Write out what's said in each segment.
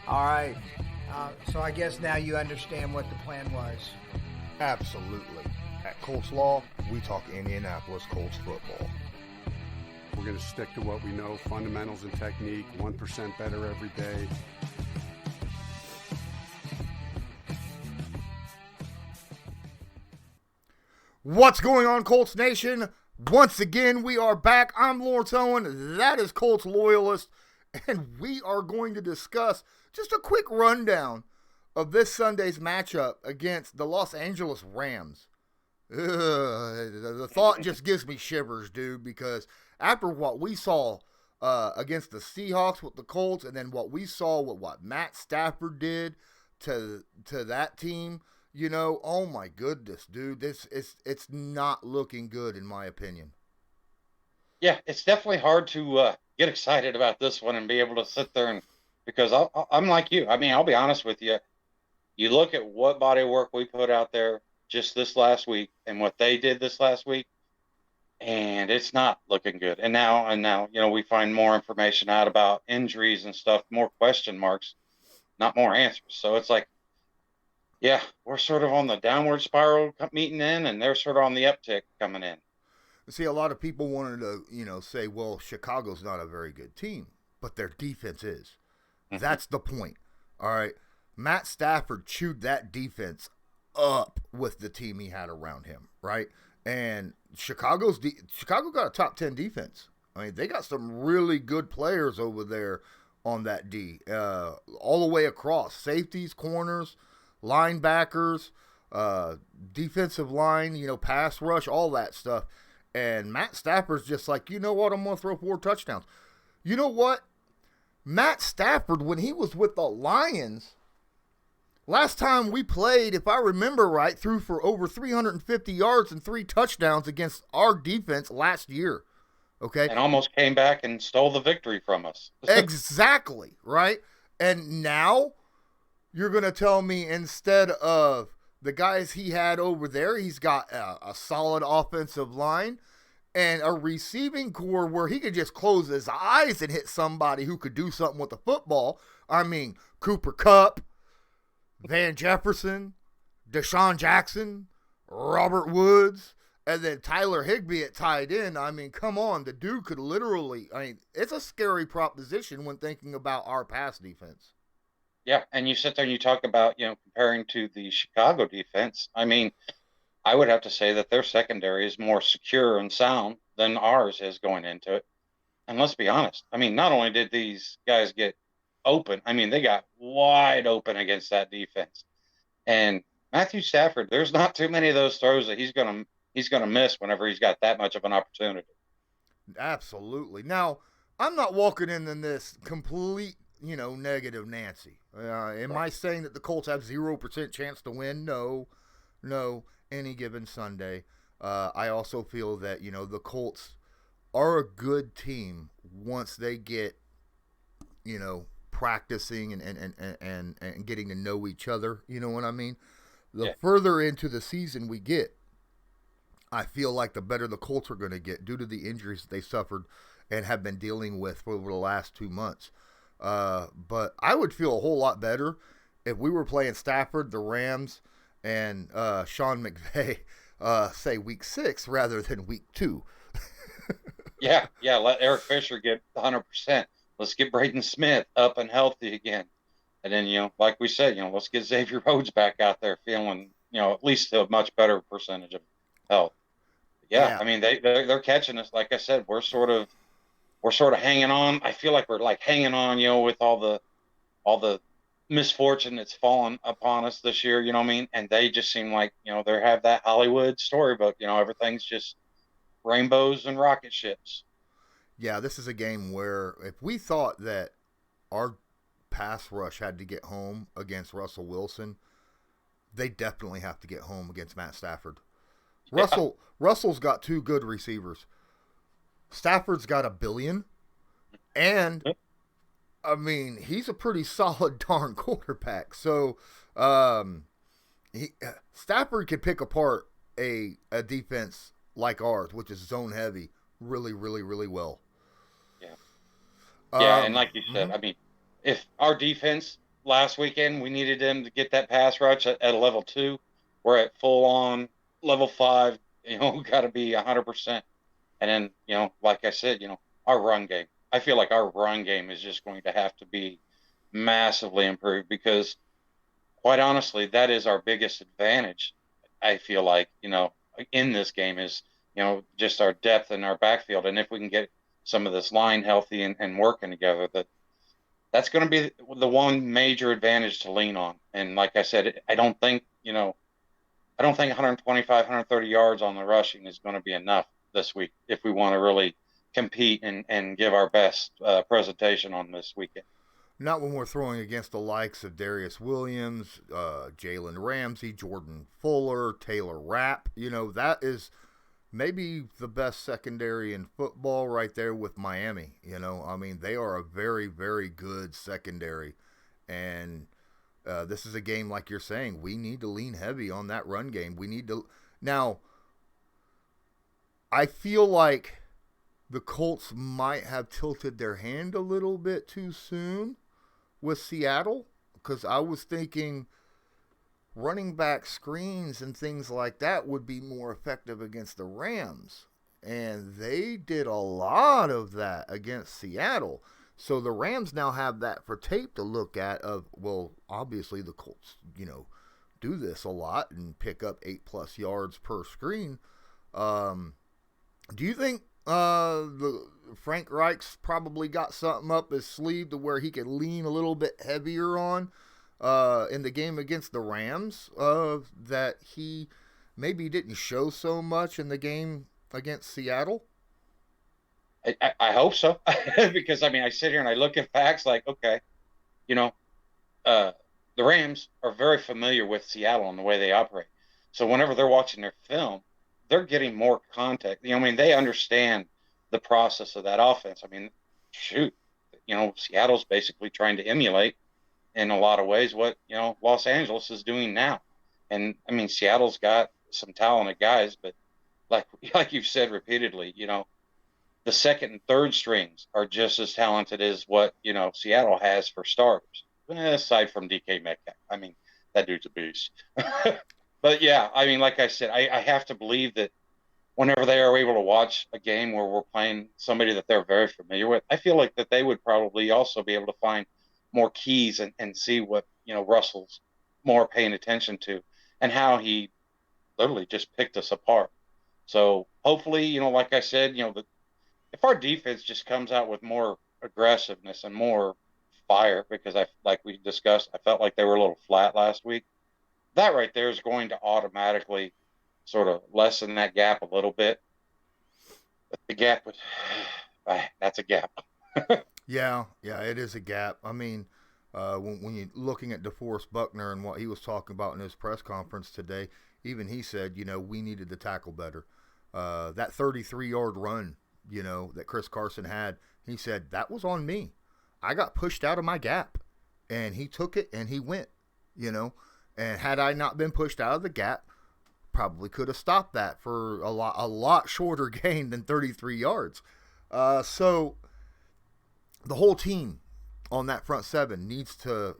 All right. So I guess now you understand what the plan was. Absolutely. At Colts Law, we talk Indianapolis Colts football. We're going to stick to what we know, fundamentals and technique, 1% better every day. What's going on, Colts Nation? Once again, we are back. I'm Lawrence Owen. That is Colts Loyalist. And we are going to discuss just a quick rundown of this Sunday's matchup against the Los Angeles Rams. The thought just gives me shivers, dude, because after what we saw against the Seahawks with the Colts, and then what we saw with what Matt Stafford did to that team, you know, oh my goodness, dude, it's not looking good in my opinion. Yeah, it's definitely hard to get excited about this one and be able to sit there because I'm like you. I mean, I'll be honest with you. You look at what body of work we put out there just this last week and what they did this last week, and it's not looking good. And now, you know, we find more information out about injuries and stuff, more question marks, not more answers. So it's like, yeah, we're sort of on the downward spiral meeting in, and they're sort of on the uptick coming in. See, a lot of people wanted to, say, well, Chicago's not a very good team, but their defense is. That's the point. All right. Matt Stafford chewed that defense up with the team he had around him, right? And Chicago got a top 10 defense. I mean, they got some really good players over there on that D, all the way across. Safeties, corners, linebackers, defensive line, pass rush, all that stuff. And Matt Stafford's just like, you know what? I'm going to throw 4 touchdowns. You know what? Matt Stafford, when he was with the Lions, last time we played, if I remember right, threw for over 350 yards and 3 touchdowns against our defense last year. Okay? And almost came back and stole the victory from us. Exactly, right? And now you're going to tell me instead of the guys he had over there, he's got a solid offensive line and a receiving core where he could just close his eyes and hit somebody who could do something with the football. I mean, Cooper Kupp, Van Jefferson, Deshaun Jackson, Robert Woods, and then Tyler Higbee at tight end. I mean, come on. The dude could literally, it's a scary proposition when thinking about our pass defense. Yeah, and you sit there and you talk about, comparing to the Chicago defense. I mean, I would have to say that their secondary is more secure and sound than ours is going into it. And let's be honest. I mean, not only did these guys get open, I mean, they got wide open against that defense. And Matthew Stafford, there's not too many of those throws that he's gonna miss whenever he's got that much of an opportunity. Absolutely. Now, I'm not walking in this complete negative Nancy. Am I saying that the Colts have 0% chance to win? No, any given Sunday. I also feel that, the Colts are a good team once they get, practicing and getting to know each other. You know what I mean? The further into the season we get, I feel like the better the Colts are going to get due to the injuries that they suffered and have been dealing with for over the last 2 months. But I would feel a whole lot better if we were playing Stafford, the Rams, and Sean McVay, say week 6 rather than week 2. Yeah. Let Eric Fisher get 100%. Let's get Braden Smith up and healthy again. And then, like we said, let's get Xavier Rhodes back out there feeling, at least a much better percentage of health. Yeah. I mean, they're catching us. Like I said, we're sort of hanging on. I feel like we're like hanging on, with all the misfortune that's fallen upon us this year, you know what I mean? And they just seem like, they have that Hollywood storybook, everything's just rainbows and rocket ships. Yeah, this is a game where if we thought that our pass rush had to get home against Russell Wilson, they definitely have to get home against Matt Stafford. Yeah. Russell's got 2 good receivers. Stafford's got $1 billion, and I mean, he's a pretty solid darn quarterback. So Stafford can pick apart a defense like ours, which is zone heavy, really, really, really well. Yeah, and like you said, I mean, if our defense last weekend we needed them to get that pass rush at a level 2. We're at full on level 5. We got to be 100%. And then, like I said, our run game. I feel like our run game is just going to have to be massively improved because, quite honestly, that is our biggest advantage. I feel like, in this game is, just our depth in our backfield. And if we can get some of this line healthy and working together, that's going to be the one major advantage to lean on. And like I said, I don't think 125, 130 yards on the rushing is going to be enough this week if we want to really compete and give our best presentation on this weekend. Not when we're throwing against the likes of Darius Williams, Jalen Ramsey, Jordan Fuller, Taylor Rapp. That is maybe the best secondary in football right there with Miami. They are a very, very good secondary. And this is a game, like you're saying, we need to lean heavy on that run game. We need to. Now, I feel like the Colts might have tilted their hand a little bit too soon with Seattle, because I was thinking running back screens and things like that would be more effective against the Rams. And they did a lot of that against Seattle. So the Rams now have that for tape to look at of, well, obviously the Colts, do this a lot and pick up 8+ yards per screen. Do you think the Frank Reich's probably got something up his sleeve to where he could lean a little bit heavier on in the game against the Rams that he maybe didn't show so much in the game against Seattle? I hope so. Because, I sit here and I look at facts like, okay, the Rams are very familiar with Seattle and the way they operate. So whenever they're watching their film, they're getting more contact. They understand the process of that offense. Seattle's basically trying to emulate in a lot of ways what, Los Angeles is doing now. And Seattle's got some talented guys, but like you've said repeatedly, the second and third strings are just as talented as what, Seattle has for starters. Aside from DK Metcalf. That dude's a beast. But yeah, like I said, I have to believe that whenever they are able to watch a game where we're playing somebody that they're very familiar with, I feel like that they would probably also be able to find more keys and see what, Russell's more paying attention to and how he literally just picked us apart. So hopefully, like I said, if our defense just comes out with more aggressiveness and more fire, because like we discussed, I felt like they were a little flat last week. That right there is going to automatically sort of lessen that gap a little bit. But the gap that's a gap. Yeah, it is a gap. When you're looking at DeForest Buckner and what he was talking about in his press conference today, even he said, we needed to tackle better. That 33-yard run, that Chris Carson had, he said, that was on me. I got pushed out of my gap, and he took it and he went, And had I not been pushed out of the gap, probably could have stopped that for a lot shorter gain than 33 yards. So the whole team on that front seven needs to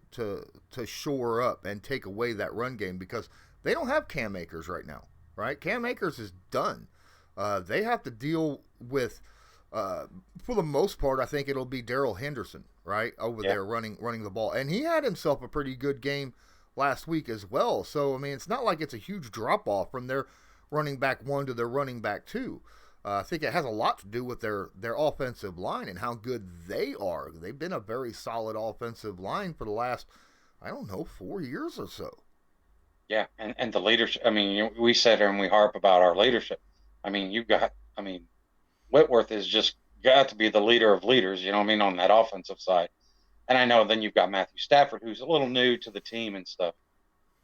shore up and take away that run game because they don't have Cam Akers right now, right? Cam Akers is done. They have to deal with, for the most part, I think it'll be Darrell Henderson, right, over there running the ball. And he had himself a pretty good game last week as well. So, it's not like it's a huge drop-off from their running back 1 to their running back 2. I think it has a lot to do with their offensive line and how good they are. They've been a very solid offensive line for the last, 4 years or so. Yeah, and the leadership, we sit here and we harp about our leadership. Whitworth is just got to be the leader of leaders, on that offensive side. And I know then you've got Matthew Stafford, who's a little new to the team and stuff.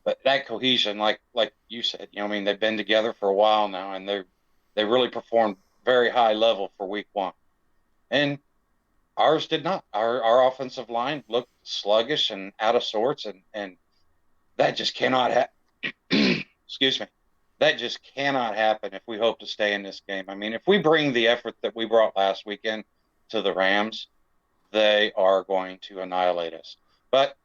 But that cohesion, like you said, they've been together for a while now, and they really performed very high level for week 1. And ours did not. Our offensive line looked sluggish and out of sorts, and that just cannot happen. Excuse me. That just cannot happen if we hope to stay in this game. If we bring the effort that we brought last weekend to the Rams, they are going to annihilate us. But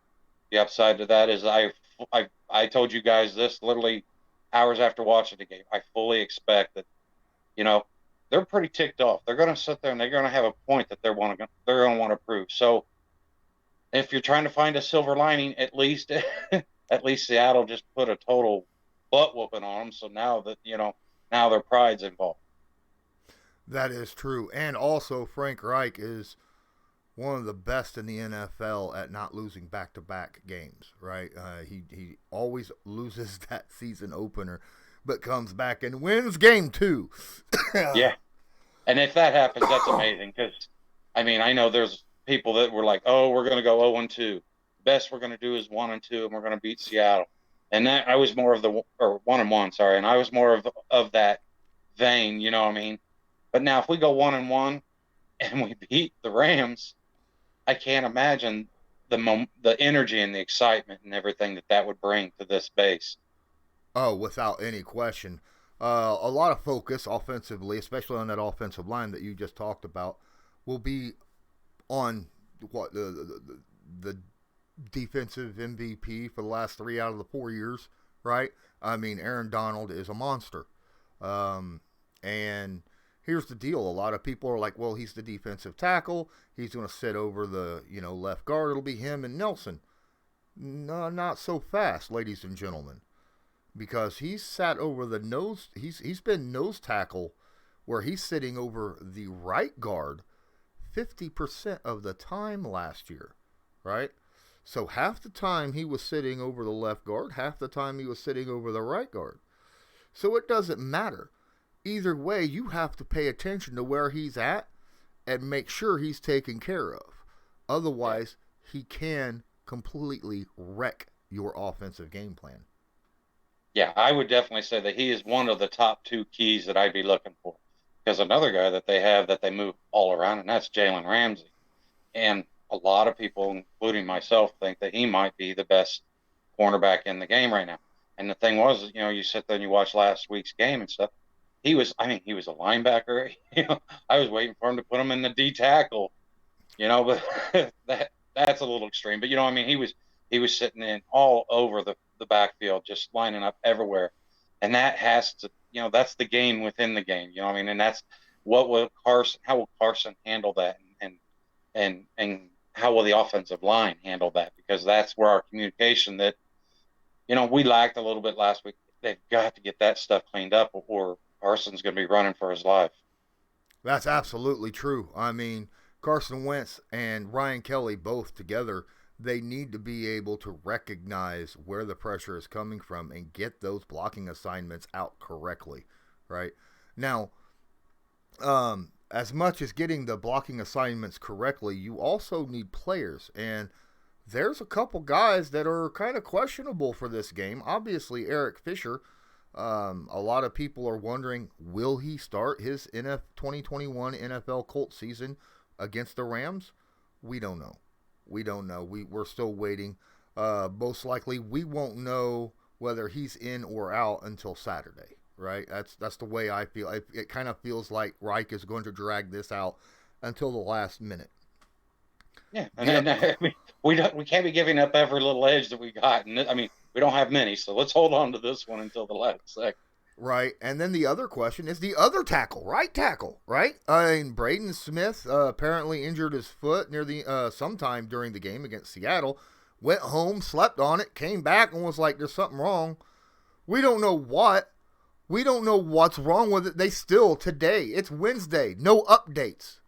the upside to that is I told you guys this literally hours after watching the game. I fully expect that, you know, they're pretty ticked off. They're going to sit there and they're going to have a point that they're going to want to prove. So if you're trying to find a silver lining, at least at least Seattle just put a total butt whooping on them. So now that, now their pride's involved. That is true. And also, Frank Reich is one of the best in the NFL at not losing back-to-back games, right? He always loses that season opener, but comes back and wins game 2. Yeah. And if that happens, that's amazing because, I mean, I know there's people that were like, oh, we're going to go 0-2. The best we're going to do is 1-2, and we're going to beat Seattle. And that I was more of or 1-1, sorry, and I was more of that vein, you know what I mean? But now if we go 1-1 and we beat the Rams, I can't imagine the energy and the excitement and everything that would bring to this base. Oh, without any question. A lot of focus offensively, especially on that offensive line that you just talked about, will be on what the defensive MVP for the last 3 out of the 4 years, right? I mean, Aaron Donald is a monster. And here's the deal. A lot of people are like, well, he's the defensive tackle. He's going to sit over the, left guard. It'll be him and Nelson. No, not so fast, ladies and gentlemen. Because he's sat over the nose. He's been nose tackle where he's sitting over the right guard 50% of the time last year, right? So half the time he was sitting over the left guard, half the time he was sitting over the right guard. So it doesn't matter. Either way, you have to pay attention to where he's at and make sure he's taken care of. Otherwise, he can completely wreck your offensive game plan. Yeah, I would definitely say that he is one of the top 2 keys that I'd be looking for. Because another guy that they have that they move all around, and that's Jalen Ramsey. And a lot of people, including myself, think that he might be the best cornerback in the game right now. And the thing was, you sit there and you watch last week's game and stuff. He was a linebacker. I was waiting for him to put him in the D tackle, but that's a little extreme. But he was sitting in all over the backfield, just lining up everywhere. And that has to, that's the game within the game, and that's how will Carson handle that? And how will the offensive line handle that? Because that's where our communication that, we lacked a little bit last week. They've got to get that stuff cleaned up or Carson's going to be running for his life. That's absolutely true. I mean, Carson Wentz and Ryan Kelly both together, they need to be able to recognize where the pressure is coming from and get those blocking assignments out correctly, right? Now, as much as getting the blocking assignments correctly, you also need players. And there's a couple guys that are kind of questionable for this game. Obviously, Eric Fisher. A lot of people are wondering, will he start his 2021 NFL Colts season against the Rams? We don't know. We're still waiting. Most likely, we won't know whether he's in or out until Saturday, right? That's the way I feel. It kind of feels like Reich is going to drag this out until the last minute. Yeah, and we can't be giving up every little edge that we got. And we don't have many, so let's hold on to this one until the last second. Right, and then the other question is the other tackle, right tackle, right? Braden Smith apparently injured his foot near the sometime during the game against Seattle. Went home, slept on it, came back, and was like, "There's something wrong." We don't know what. We don't know what's wrong with it. They still today. It's Wednesday. No updates,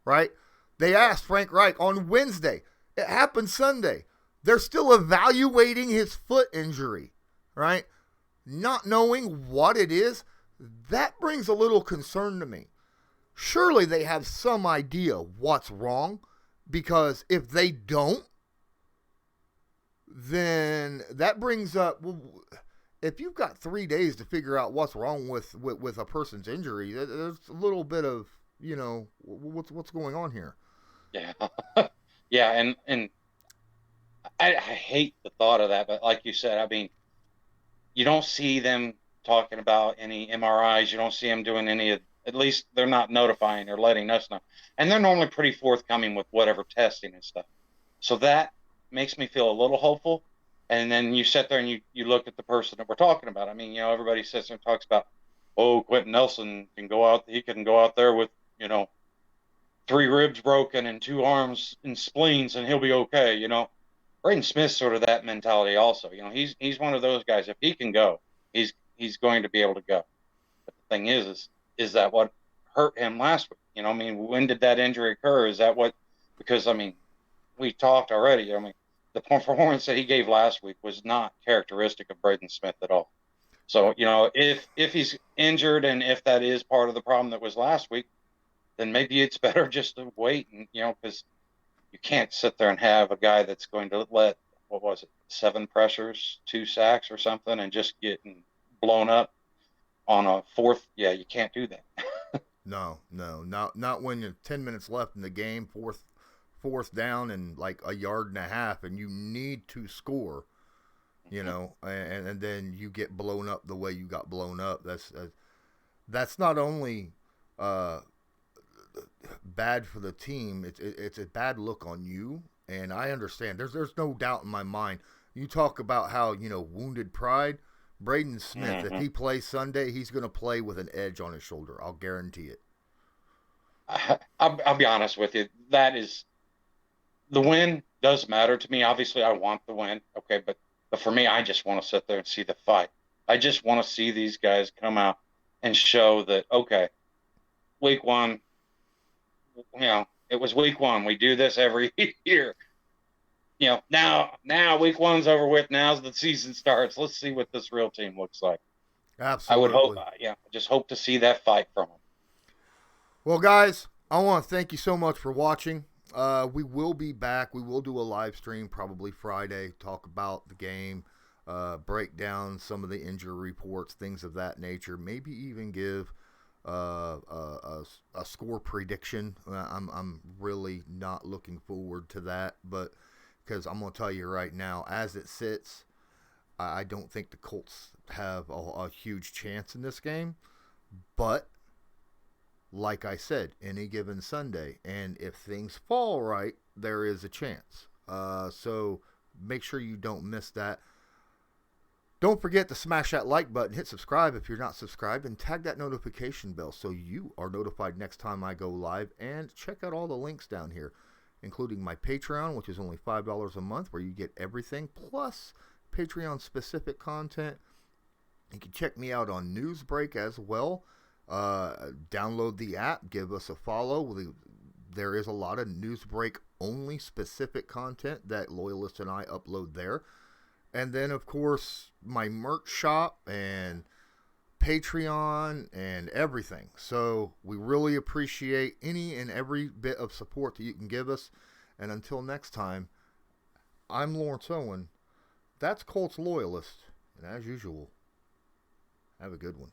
right? They asked Frank Reich on Wednesday. It happened Sunday. They're still evaluating his foot injury, right? Not knowing what it is, that brings a little concern to me. Surely they have some idea what's wrong, because if they don't, then that brings up, well, if you've got 3 days to figure out what's wrong with a person's injury, there's a little bit of, what's going on here. Yeah. Yeah, and I hate the thought of that, but like you said, you don't see them talking about any MRIs. You don't see them doing at least they're not notifying or letting us know. And they're normally pretty forthcoming with whatever testing and stuff. So that makes me feel a little hopeful. And then you sit there and you look at the person that we're talking about. I mean, everybody sits there and talks about, oh, Quentin Nelson can go out. He can go out there with, 3 ribs broken and 2 arms and spleens, and he'll be okay. Braden Smith's sort of that mentality also. He's one of those guys. If he can go, he's going to be able to go. But the thing is that what hurt him last week? I mean, when did that injury occur? Is that what? Because I mean, we talked already. I mean, the performance that he gave last week was not characteristic of Braden Smith at all. So, if he's injured and if that is part of the problem that was last week, then maybe it's better just to wait and, because you can't sit there and have a guy that's going to let, 7 pressures, 2 sacks or something, and just getting blown up on a 4th. Yeah, you can't do that. No, not when you're 10 minutes left in the game, fourth down and like a yard and a half, and you need to score, and then you get blown up the way you got blown up. That's not only bad for the team. It's a bad look on you, and I understand. There's no doubt in my mind. You talk about how wounded pride. Braden Smith, if he plays Sunday, he's going to play with an edge on his shoulder. I'll guarantee it. I'll be honest with you. That is, the win does matter to me. Obviously, I want the win. Okay, but for me, I just want to sit there and see the fight. I just want to see these guys come out and show that, okay, week 1, it was week 1. We do this every year. Now week 1's over with. Now the season starts. Let's see what this real team looks like. Absolutely. I would hope, just hope to see that fight from them. Well, guys, I want to thank you so much for watching. We will be back. We will do a live stream probably Friday, talk about the game, break down some of the injury reports, things of that nature, maybe even give a score prediction. I'm really not looking forward to that, but because I'm going to tell you right now, as it sits, I don't think the Colts have a huge chance in this game. But, like I said, any given Sunday, and if things fall right, there is a chance. So make sure you don't miss that. Don't forget to smash that like button, hit subscribe if you're not subscribed, and tag that notification bell so you are notified next time I go live. And check out all the links down here, including my Patreon, which is only $5 a month, where you get everything, plus Patreon-specific content. You can check me out on Newsbreak as well. Download the app, give us a follow. There is a lot of Newsbreak-only specific content that Loyalist and I upload there. And then, of course, my merch shop and Patreon and everything. So we really appreciate any and every bit of support that you can give us. And until next time, I'm Lawrence Owen. That's Colts Loyalist. And as usual, have a good one.